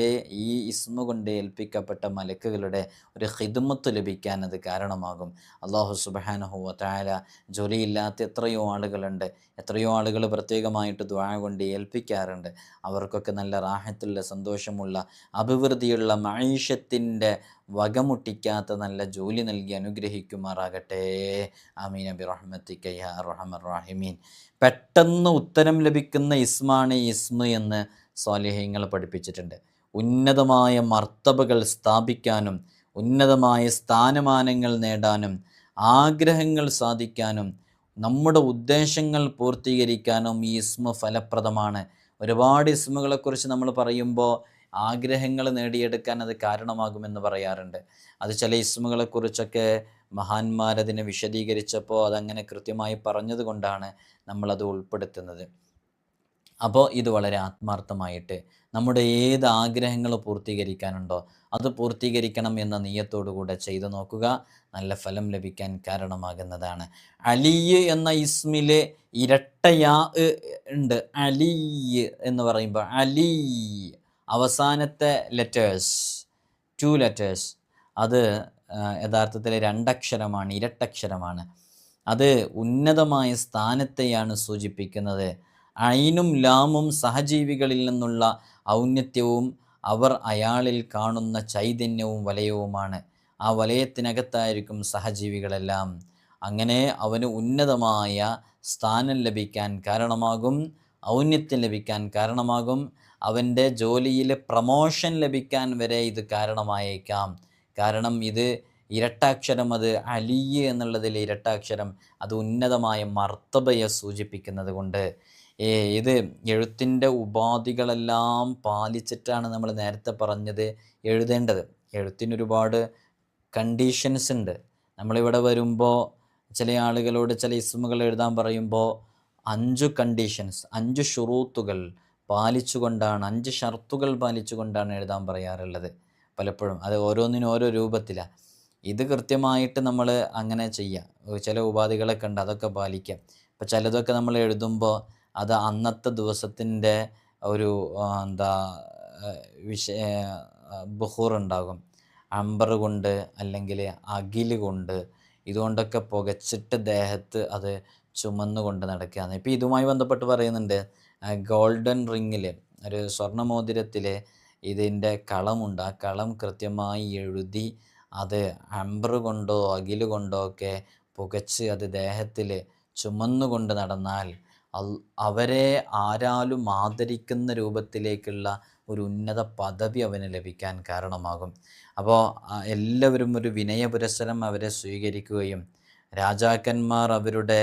ഈ ഇസ്മ കൊണ്ട് ഏൽപ്പിക്കപ്പെട്ട മലക്കുകളുടെ ഒരു ഖിദ്മത്ത് ലഭിക്കാൻ അത് കാരണമാകും. അള്ളാഹു സുബ്ഹാനഹു വ തആല ജോലിയില്ലാത്ത എത്രയോ ആളുകളുണ്ട്, എത്രയോ ആളുകൾ പ്രത്യേകമായിട്ട് ദുആ കൊണ്ട് ഏൽപ്പിക്കാറുണ്ട്. അവർക്കൊക്കെ നല്ല റാഹത്തുള്ള, സന്തോഷമുള്ള, അഭിവൃദ്ധിയുള്ള മഈഷത്തിൻ്റെ വകമുട്ടിക്കാത്ത നല്ല ജോലി നൽകി അനുഗ്രഹിക്കുമാറാകട്ടെ. ആമീൻ ബിറഹ്മതിക യാ അർഹമർ റഹീമീൻ. പെട്ടെന്ന് ഉത്തരം ലഭിക്കുന്ന ഇസ്മാണ് ഈ ഇസ്മ എന്ന് സ്വാലിഹീങ്ങൾ പഠിപ്പിച്ചിട്ടുണ്ട്. ഉന്നതമായ മർത്തബകൾ സ്ഥാപിക്കാനും ഉന്നതമായ സ്ഥാനമാനങ്ങൾ നേടാനും ആഗ്രഹങ്ങൾ സാധിക്കാനും നമ്മുടെ ഉദ്ദേശങ്ങൾ പൂർത്തീകരിക്കാനും ഈ ഇസ്മ ഫലപ്രദമാണ്. ഒരുപാട് ഇസ്മുകളെക്കുറിച്ച് നമ്മൾ പറയുമ്പോൾ ആഗ്രഹങ്ങൾ നേടിയെടുക്കാൻ അത് കാരണമാകുമെന്ന് പറയാറുണ്ട്. അത് ചില ഇസ്മുകളെക്കുറിച്ചൊക്കെ മഹാന്മാരതിനെ വിശദീകരിച്ചപ്പോൾ അതങ്ങനെ കൃത്യമായി പറഞ്ഞതുകൊണ്ടാണ് നമ്മളത് ഉൾപ്പെടുത്തുന്നത്. അപ്പോൾ ഇത് വളരെ ആത്മാർത്ഥമായിട്ട് നമ്മുടെ ഏത് ആഗ്രഹങ്ങൾ പൂർത്തീകരിക്കാനുണ്ടോ അത് പൂർത്തീകരിക്കണം എന്ന നിയ്യത്തോടു കൂടെ ചെയ്തു നോക്കുക, നല്ല ഫലം ലഭിക്കാൻ കാരണമാകുന്നതാണ്. അലിയ് എന്ന ഇസ്മിൽ ഇരട്ടയാ ഉണ്ട്. അലി എന്ന് പറയുമ്പോൾ അലി അവസാനത്തെ ലെറ്റേഴ്സ് 2 letters, അത് യഥാർത്ഥത്തിൽ 2 അക്ഷരമാണ്, ഇരട്ടക്ഷരമാണ്. അത് ഉന്നതമായ സ്ഥാനത്തെയാണ് സൂചിപ്പിക്കുന്നത്. ഐനും ലാമും സഹജീവികളിൽ നിന്നുള്ള ഔന്നത്യവും അവർ അയാളിൽ കാണുന്ന ചൈതന്യവും വലയവുമാണ്. ആ വലയത്തിനകത്തായിരിക്കും സഹജീവികളെല്ലാം. അങ്ങനെ അവന് ഉന്നതമായ സ്ഥാനം ലഭിക്കാൻ കാരണമാകും, ഔന്നത്യം ലഭിക്കാൻ കാരണമാകും, അവൻ്റെ ജോലിയിൽ പ്രമോഷൻ ലഭിക്കാൻ വരെ ഇത് കാരണമായേക്കാം. കാരണം ഇത് ഇരട്ടാക്ഷരം, അത് അലിയ് എന്നുള്ളതിൽ ഇരട്ടാക്ഷരം അത് ഉന്നതമായ മർത്തബയെ സൂചിപ്പിക്കുന്നത് കൊണ്ട് ഇത് എഴുത്തിൻ്റെ ഉപാധികളെല്ലാം പാലിച്ചിട്ടാണ് നമ്മൾ നേരത്തെ പറഞ്ഞത് എഴുതേണ്ടത്. എഴുത്തിനൊരുപാട് കണ്ടീഷൻസ് ഉണ്ട്. നമ്മളിവിടെ വരുമ്പോൾ ചില ആളുകളോട് ചില ഇസ്മുകൾ എഴുതാൻ പറയുമ്പോൾ 5 കണ്ടീഷൻസ്, 5 ഷുറൂത്തുകൾ പാലിച്ചുകൊണ്ടാണ്, 5 ഷർത്തുകൾ പാലിച്ചുകൊണ്ടാണ് എഴുതാൻ പറയാറുള്ളത് പലപ്പോഴും. അത് ഓരോന്നിനും ഓരോ രൂപത്തിലാണ്. ഇത് കൃത്യമായിട്ട് നമ്മൾ അങ്ങനെ ചെയ്യുക. ചില ഉപാധികളൊക്കെ ഉണ്ട്, അതൊക്കെ പാലിക്കുക. ഇപ്പോൾ ചിലതൊക്കെ നമ്മൾ എഴുതുമ്പോൾ അത് അന്നത്തെ ദിവസത്തിൻ്റെ ഒരു എന്താ ബുഹൂർ ഉണ്ടാകും. അമ്പർ കൊണ്ട് അല്ലെങ്കിൽ അകില് കൊണ്ട്, ഇതുകൊണ്ടൊക്കെ പുകച്ചിട്ട് ദേഹത്ത് അത് ചുമന്നുകൊണ്ട് നടക്കുകയാണ്. ഇപ്പോൾ ഇതുമായി ബന്ധപ്പെട്ട് പറയുന്നുണ്ട്, ഗോൾഡൻ റിങ്ങിൽ, ഒരു സ്വർണ്ണമോതിരത്തിൽ ഇതിൻ്റെ കളമുണ്ട്. ആ കളം കൃത്യമായി എഴുതി അത് അമ്പർ കൊണ്ടോ അകില് കൊണ്ടോ ഒക്കെ പുകച്ച് അത് ദേഹത്തിൽ ചുമന്നുകൊണ്ട് നടന്നാൽ അവരെ ആരാലും ആദരിക്കുന്ന രൂപത്തിലേക്കുള്ള ഒരു ഉന്നത പദവി അവന് ലഭിക്കാൻ കാരണമാകും. അപ്പോൾ എല്ലാവരും ഒരു വിനയപുരസ്സരം അവരെ സ്വീകരിക്കുകയും രാജാക്കന്മാർ അവരുടെ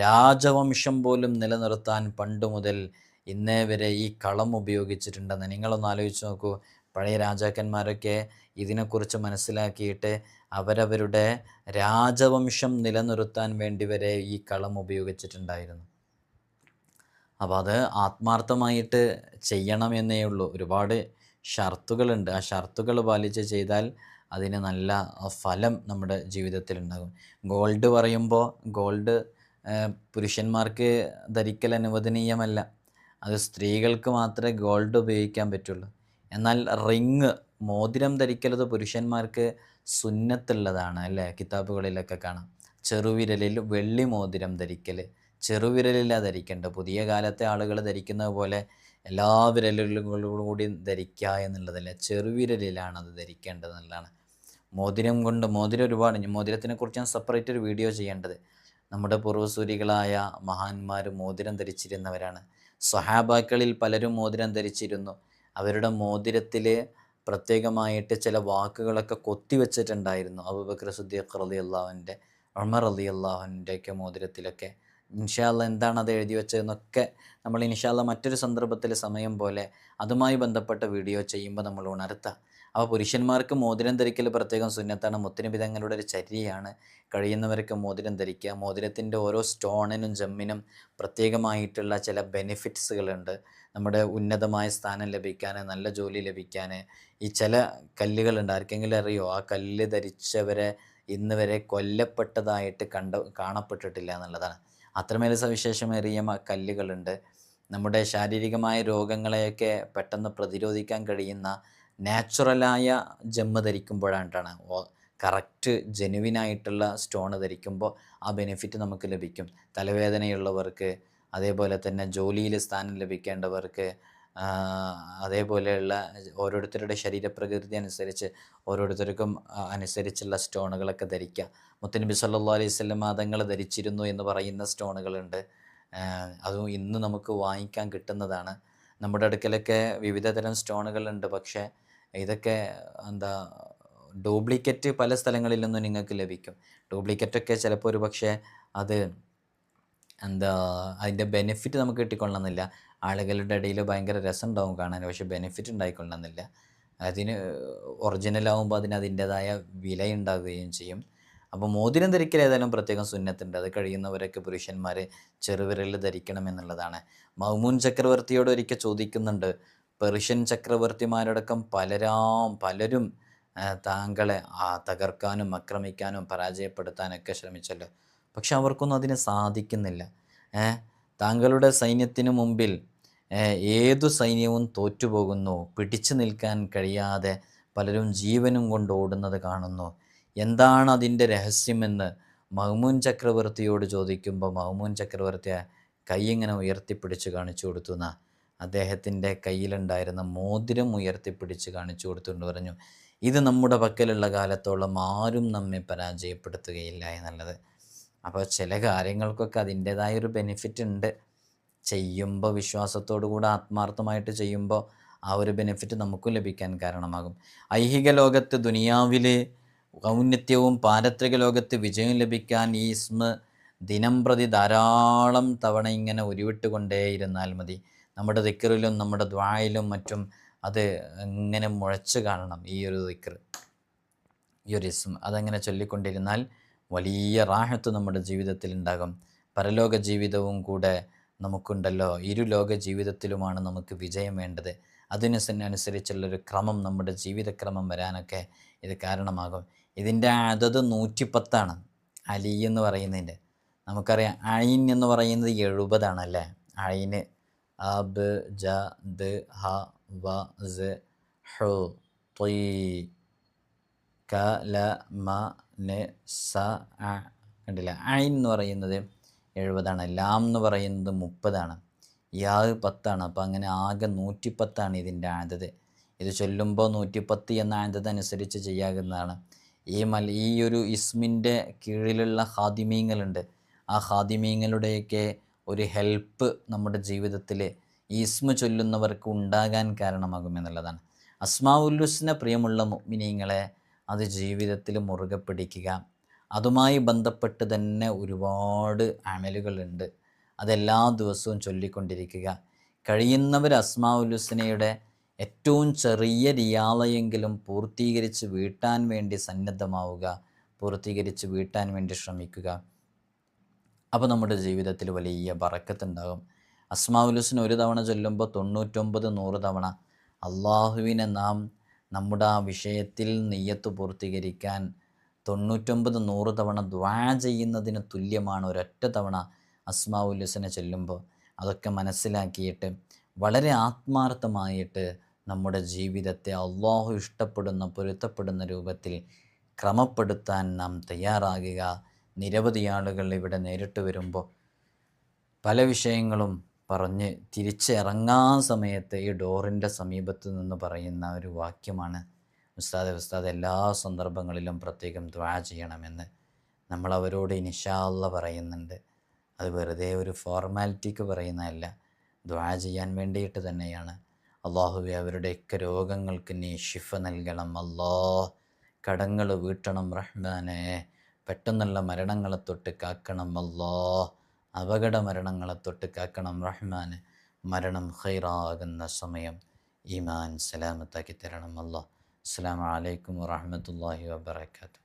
രാജവംശം പോലും നിലനിർത്താൻ പണ്ടു മുതൽ ഇന്നേ വരെ ഈ കളം ഉപയോഗിച്ചിട്ടുണ്ടെന്ന് നിങ്ങളൊന്ന് ആലോചിച്ച് നോക്കൂ. പഴയ രാജാക്കന്മാരൊക്കെ ഇതിനെക്കുറിച്ച് മനസ്സിലാക്കിയിട്ട് അവരവരുടെ രാജവംശം നിലനിർത്താൻ വേണ്ടി വരെ ഈ കളം ഉപയോഗിച്ചിട്ടുണ്ടായിരുന്നു. അപ്പോൾ അത് ആത്മാർത്ഥമായിട്ട് ചെയ്യണമെന്നേ ഉള്ളൂ. ഒരുപാട് ഷർത്തുകളുണ്ട്. ആ ഷർത്തുകൾ പാലിച്ച് ചെയ്താൽ അതിന് നല്ല ഫലം നമ്മുടെ ജീവിതത്തിലുണ്ടാകും. ഗോൾഡ് പറയുമ്പോൾ ഗോൾഡ് പുരുഷന്മാർക്ക് ധരിക്കൽ അനുവദനീയമല്ല. അത് സ്ത്രീകൾക്ക് മാത്രമേ ഗോൾഡ് ഉപയോഗിക്കാൻ പറ്റുള്ളൂ. എന്നാൽ റിങ്, മോതിരം ധരിക്കലത് പുരുഷന്മാർക്ക് സുന്നത്തുള്ളതാണ് അല്ലേ? കിതാബുകളിലൊക്കെ കാണാം. ചെറുവിരലിൽ വെള്ളി മോതിരം ധരിക്കൽ, ചെറുവിരലിലാണ് ധരിക്കേണ്ടത്. പുതിയ കാലത്തെ ആളുകൾ ധരിക്കുന്നത് പോലെ എല്ലാ വിരലുകളിലും കൂടി ധരിക്കുക എന്നുള്ളതല്ല, ചെറുവിരലിലാണ് അത് ധരിക്കേണ്ടത് എന്നുള്ളതാണ്. മോതിരം ഒരുപാട്, മോതിരത്തിനെക്കുറിച്ച് ഞാൻ സെപ്പറേറ്റ് ഒരു വീഡിയോ ചെയ്യേണ്ടത്. നമ്മുടെ പൂർവ്വസൂരികളായ മഹാന്മാർ മോതിരം ധരിച്ചിരുന്നവരാണ്. സ്വഹാബാക്കളിൽ പലരും മോതിരം ധരിച്ചിരുന്നു. അവരുടെ മോതിരത്തിൽ പ്രത്യേകമായിട്ട് ചില വാക്കുകളൊക്കെ കൊത്തിവെച്ചിട്ടുണ്ടായിരുന്നു. അബൂബക്കർ സിദ്ദീഖ് റളിയല്ലാഹു അൻഹുവിൻ്റെ, ഉമർ റളിയല്ലാഹു അൻഹുവിൻ്റെയൊക്കെ മോതിരത്തിലൊക്കെ. ഇൻഷാ അല്ലാഹ് എന്താണ് അത് എഴുതി വെച്ചതെന്നൊക്കെ നമ്മൾ ഇൻഷാ അല്ലാഹ് മറ്റൊരു സന്ദർഭത്തിൽ സമയം പോലെ അതുമായി ബന്ധപ്പെട്ട വീഡിയോ ചെയ്യുമ്പോൾ നമ്മൾ ഉണർത്താം. അപ്പോൾ പുരുഷന്മാർക്ക് മോതിരം ധരിക്കൽ പ്രത്യേകം സുന്നത്താണ്. മുത്തുനബി തങ്ങളുടെ ഒരു ചര്യയാണ്. കഴിയുന്നവരൊക്കെ മോതിരം ധരിക്കുക. മോതിരത്തിൻ്റെ ഓരോ സ്റ്റോണിനും ജമ്മിനും പ്രത്യേകമായിട്ടുള്ള ചില ബെനിഫിറ്റ്സുകളുണ്ട്. നമ്മുടെ ഉന്നതമായ സ്ഥാനം ലഭിക്കാൻ, നല്ല ജോലി ലഭിക്കാൻ. ഈ ചില കല്ലുകളുണ്ട്, ആർക്കെങ്കിലും അറിയോ? ആ കല്ല് ധരിച്ചവരെ ഇന്ന് വരെ കൊല്ലപ്പെട്ടതായിട്ട് കാണപ്പെട്ടിട്ടില്ല എന്നുള്ളതാണ്. അത്രമേൽ സവിശേഷമേറിയ കല്ലുകളുണ്ട്. നമ്മുടെ ശാരീരികമായ രോഗങ്ങളെയൊക്കെ പെട്ടെന്ന് പ്രതിരോധിക്കാൻ കഴിയുന്ന നാച്ചുറലായ ജമ്മ് ധരിക്കുമ്പോഴായിട്ടാണ്, കറക്റ്റ് ജെനുവിനായിട്ടുള്ള സ്റ്റോണ് ധരിക്കുമ്പോൾ ആ ബെനിഫിറ്റ് നമുക്ക് ലഭിക്കും. തലവേദനയുള്ളവർക്ക്, അതേപോലെ തന്നെ ജോലിയിൽ സ്ഥാനം ലഭിക്കേണ്ടവർക്ക്, അതേപോലെയുള്ള ഓരോരുത്തരുടെ ശരീരപ്രകൃതി അനുസരിച്ച് ഓരോരുത്തർക്കും അനുസരിച്ചുള്ള സ്റ്റോണുകളൊക്കെ ധരിക്കുക. മുത്തുനബി സല്ലല്ലാഹു അലൈഹി വസല്ലം തങ്ങൾ ധരിച്ചിരുന്നു എന്ന് പറയുന്ന സ്റ്റോണുകളുണ്ട്. അതും ഇന്ന് നമുക്ക് വാങ്ങിക്കാൻ കിട്ടുന്നതാണ്. നമ്മുടെ അടുക്കലൊക്കെ വിവിധ തരം സ്റ്റോണുകളുണ്ട്. പക്ഷേ ഇതൊക്കെ ഡ്യൂപ്ലിക്കേറ്റ് പല സ്ഥലങ്ങളിൽ നിന്നും നിങ്ങൾക്ക് ലഭിക്കും. ഡ്യൂപ്ലിക്കേറ്റൊക്കെ ചിലപ്പോൾ ഒരു പക്ഷേ അത് അതിൻ്റെ ബെനിഫിറ്റ് നമുക്ക് കിട്ടിക്കൊള്ളണമെന്നില്ല. ആളുകളുടെ ഇടയിൽ ഭയങ്കര രസം ഉണ്ടാവും കാണാൻ, പക്ഷേ ബെനിഫിറ്റ് ഉണ്ടായിക്കൊള്ളണമെന്നില്ല. അതിന് ഒറിജിനലാവുമ്പോൾ അതിന് അതിൻ്റേതായ വിലയുണ്ടാകുകയും ചെയ്യും. അപ്പോൾ മോതിരം ധരിക്കൽ ഏതായാലും പ്രത്യേകം സുന്നത്തുണ്ട്. അത് കഴിയുന്നവരൊക്കെ പുരുഷന്മാർ ചെറുവിരൽ ധരിക്കണം എന്നുള്ളതാണ്. മഅ്മൂൻ ചക്രവർത്തിയോട് ഒരിക്കൽ ചോദിക്കുന്നുണ്ട്, പെർഷ്യൻ ചക്രവർത്തിമാരടക്കം പലരും താങ്കളെ തകർക്കാനും ആക്രമിക്കാനും പരാജയപ്പെടുത്താനൊക്കെ ശ്രമിച്ചല്ലോ, പക്ഷെ അവർക്കൊന്നും അതിന് സാധിക്കുന്നില്ല. താങ്കളുടെ സൈന്യത്തിന് മുമ്പിൽ ഏതു സൈന്യവും തോറ്റുപോകുന്നു, പിടിച്ചു നിൽക്കാൻ കഴിയാതെ പലരും ജീവനും കൊണ്ട് ഓടുന്നത് കാണുന്നു. എന്താണ് അതിൻ്റെ രഹസ്യമെന്ന് മഅ്മൂൻ ചക്രവർത്തിയോട് ചോദിക്കുമ്പോൾ മഅ്മൂൻ ചക്രവർത്തി കൈ ഇങ്ങനെ ഉയർത്തിപ്പിടിച്ച് കാണിച്ചു കൊടുത്തു എന്നാ. അദ്ദേഹത്തിൻ്റെ കയ്യിലുണ്ടായിരുന്ന മോതിരം ഉയർത്തിപ്പിടിച്ച് കാണിച്ചു കൊടുത്തുകൊണ്ട് പറഞ്ഞു, ഇത് നമ്മുടെ പക്കലുള്ള കാലത്തോളം ആരും നമ്മെ പരാജയപ്പെടുത്തുകയില്ല എന്നുള്ളത്. അപ്പോൾ ചില കാര്യങ്ങൾക്കൊക്കെ അതിൻ്റേതായൊരു ബെനിഫിറ്റ് ഉണ്ട്. ചെയ്യുമ്പോൾ വിശ്വാസത്തോടു കൂടെ ആത്മാർത്ഥമായിട്ട് ചെയ്യുമ്പോൾ ആ ഒരു ബെനിഫിറ്റ് നമുക്കും ലഭിക്കാൻ കാരണമാകും. ഐഹിക ലോകത്ത് ദുനിയാവിൽ ഔന്നത്യവും പാരത്രിക ലോകത്ത് വിജയം ലഭിക്കാൻ ഈ ഇസ്മ ദിനം പ്രതി ധാരാളം തവണ ഇങ്ങനെ ഉരുവിട്ടുകൊണ്ടേയിരുന്നാൽ മതി. നമ്മുടെ ദിക്റിലും നമ്മുടെ ദുആയിലും മറ്റും അത് ഇങ്ങനെ മുഴച്ച് കാണണം. ഈ ഒരു ദിക്ർ, ഈ ഒരു ഇസ്മ അതങ്ങനെ ചൊല്ലിക്കൊണ്ടിരുന്നാൽ വലിയ റാഹത്ത് നമ്മുടെ ജീവിതത്തിൽ ഉണ്ടാകും. പരലോക ജീവിതവും കൂടെ നമുക്കുണ്ടല്ലോ. ഇരുലോക ജീവിതത്തിലുമാണ് നമുക്ക് വിജയം വേണ്ടത്. അതിനനുസരിച്ചുള്ളൊരു ക്രമം, നമ്മുടെ ജീവിതക്രമം വരാനൊക്കെ ഇത് കാരണമാകും. ഇതിൻ്റെ അതത് 110 അലി എന്ന് പറയുന്നതിൻ്റെ. നമുക്കറിയാം ഐൻ എന്ന് പറയുന്നത് 70 അല്ലേ? ഐന് അബ് ജ ദ് ഹ വ സ ഹു ത്വീ ക ല മ ന സ അ. കണ്ടില്ല? ഐൻ എന്ന് പറയുന്നത് 70, ലാം എന്ന് പറയുന്നത് 30, യാ 10. അപ്പോൾ അങ്ങനെ ആകെ 110 ഇതിൻ്റെ ആദത്. ഇത് ചൊല്ലുമ്പോൾ 110 എന്ന ആദത് അനുസരിച്ച് ചെയ്യാവുന്നതാണ്. ഈ ഒരു ഇസ്മിൻ്റെ കീഴിലുള്ള ഹാദിമീങ്ങളുണ്ട്. ആ ഹാദിമീങ്ങളുടെയൊക്കെ ഒരു ഹെൽപ്പ് നമ്മുടെ ജീവിതത്തിൽ ഈ ഇസ്മ ചൊല്ലുന്നവർക്ക് ഉണ്ടാകാൻ കാരണമാകുമെന്നുള്ളതാണ്. അസ്മാഉൽ ഹുസ്ന പ്രിയമുള്ള മുഅ്മിനീങ്ങളെ, അത് ജീവിതത്തിൽ മുറുകെ പിടിക്കുക. അതുമായി ബന്ധപ്പെട്ട് തന്നെ ഒരുപാട് അമലുകളുണ്ട്. അതെല്ലാ ദിവസവും ചൊല്ലിക്കൊണ്ടിരിക്കുക. കഴിയുന്നവർ അസ്മാഉൽ ഹുസ്നയുടെ ഏറ്റവും ചെറിയ റിയാളയെങ്കിലും പൂർത്തീകരിച്ച് വീട്ടാൻ വേണ്ടി സന്നദ്ധമാവുക, പൂർത്തീകരിച്ച് വീട്ടാൻ വേണ്ടി ശ്രമിക്കുക. അപ്പോൾ നമ്മുടെ ജീവിതത്തിൽ വലിയ ബറക്കത്തുണ്ടാകും. അസ്മാഉൽ ഹുസ്ന ഒരു തവണ ചൊല്ലുമ്പോൾ 99 100 തവണ അള്ളാഹുവിനെ നാം നമ്മുടെ ആ വിഷയത്തിൽ നിയ്യത്ത് പൂർത്തീകരിക്കാൻ 99 100 തവണ ദുആ ചെയ്യുന്നതിന് തുല്യമാണ് ഒരൊറ്റ തവണ അസ്മാഉൽ ഹുസ്ന ചൊല്ലുമ്പോൾ. അതൊക്കെ മനസ്സിലാക്കിയിട്ട് വളരെ ആത്മാർത്ഥമായിട്ട് നമ്മുടെ ജീവിതത്തെ അള്ളാഹു ഇഷ്ടപ്പെടുന്ന, പൊരുത്തപ്പെടുന്ന രൂപത്തിൽ ക്രമപ്പെടുത്താൻ നാം തയ്യാറാകുക. നിരവധി ആളുകൾ ഇവിടെ നേരിട്ട് വരുമ്പോൾ പല വിഷയങ്ങളും പറഞ്ഞ് തിരിച്ചിറങ്ങാൻ സമയത്ത് ഈ ഡോറിൻ്റെ സമീപത്ത് നിന്ന് പറയുന്ന ഒരു വാക്യമാണ്, ഉസ്താദ് എല്ലാ സന്ദർഭങ്ങളിലും പ്രത്യേകം ദുആ ചെയ്യണമെന്ന് നമ്മളവരോട് ഇൻഷാ അല്ലാഹ് പറയുന്നുണ്ട്. അത് വെറുതെ ഒരു ഫോർമാലിറ്റിക്ക് പറയുന്നതല്ല, ദുആ ചെയ്യാൻ വേണ്ടിയിട്ട് തന്നെയാണ്. അള്ളാഹുവേ, അവരുടെയൊക്കെ രോഗങ്ങൾക്ക് നീ ശിഫ നൽകണം അല്ലാഹ്. കടങ്ങൾ വീട്ടണം റഹ്മാനെ. പെട്ടെന്നുള്ള മരണങ്ങളെ തൊട്ട് കാക്കണം അല്ലാഹ്. അപകട മരണങ്ങളെ തൊട്ട് കാക്കണം റഹ്മാന്. മരണം ഖൈറാകുന്ന സമയം ഈമാൻ സലാമത്താക്കി തരണം അല്ലാഹ്. അസ്സലാമു അലൈക്കും വറഹ്മത്തുള്ളാഹി വബറകാതുഹു.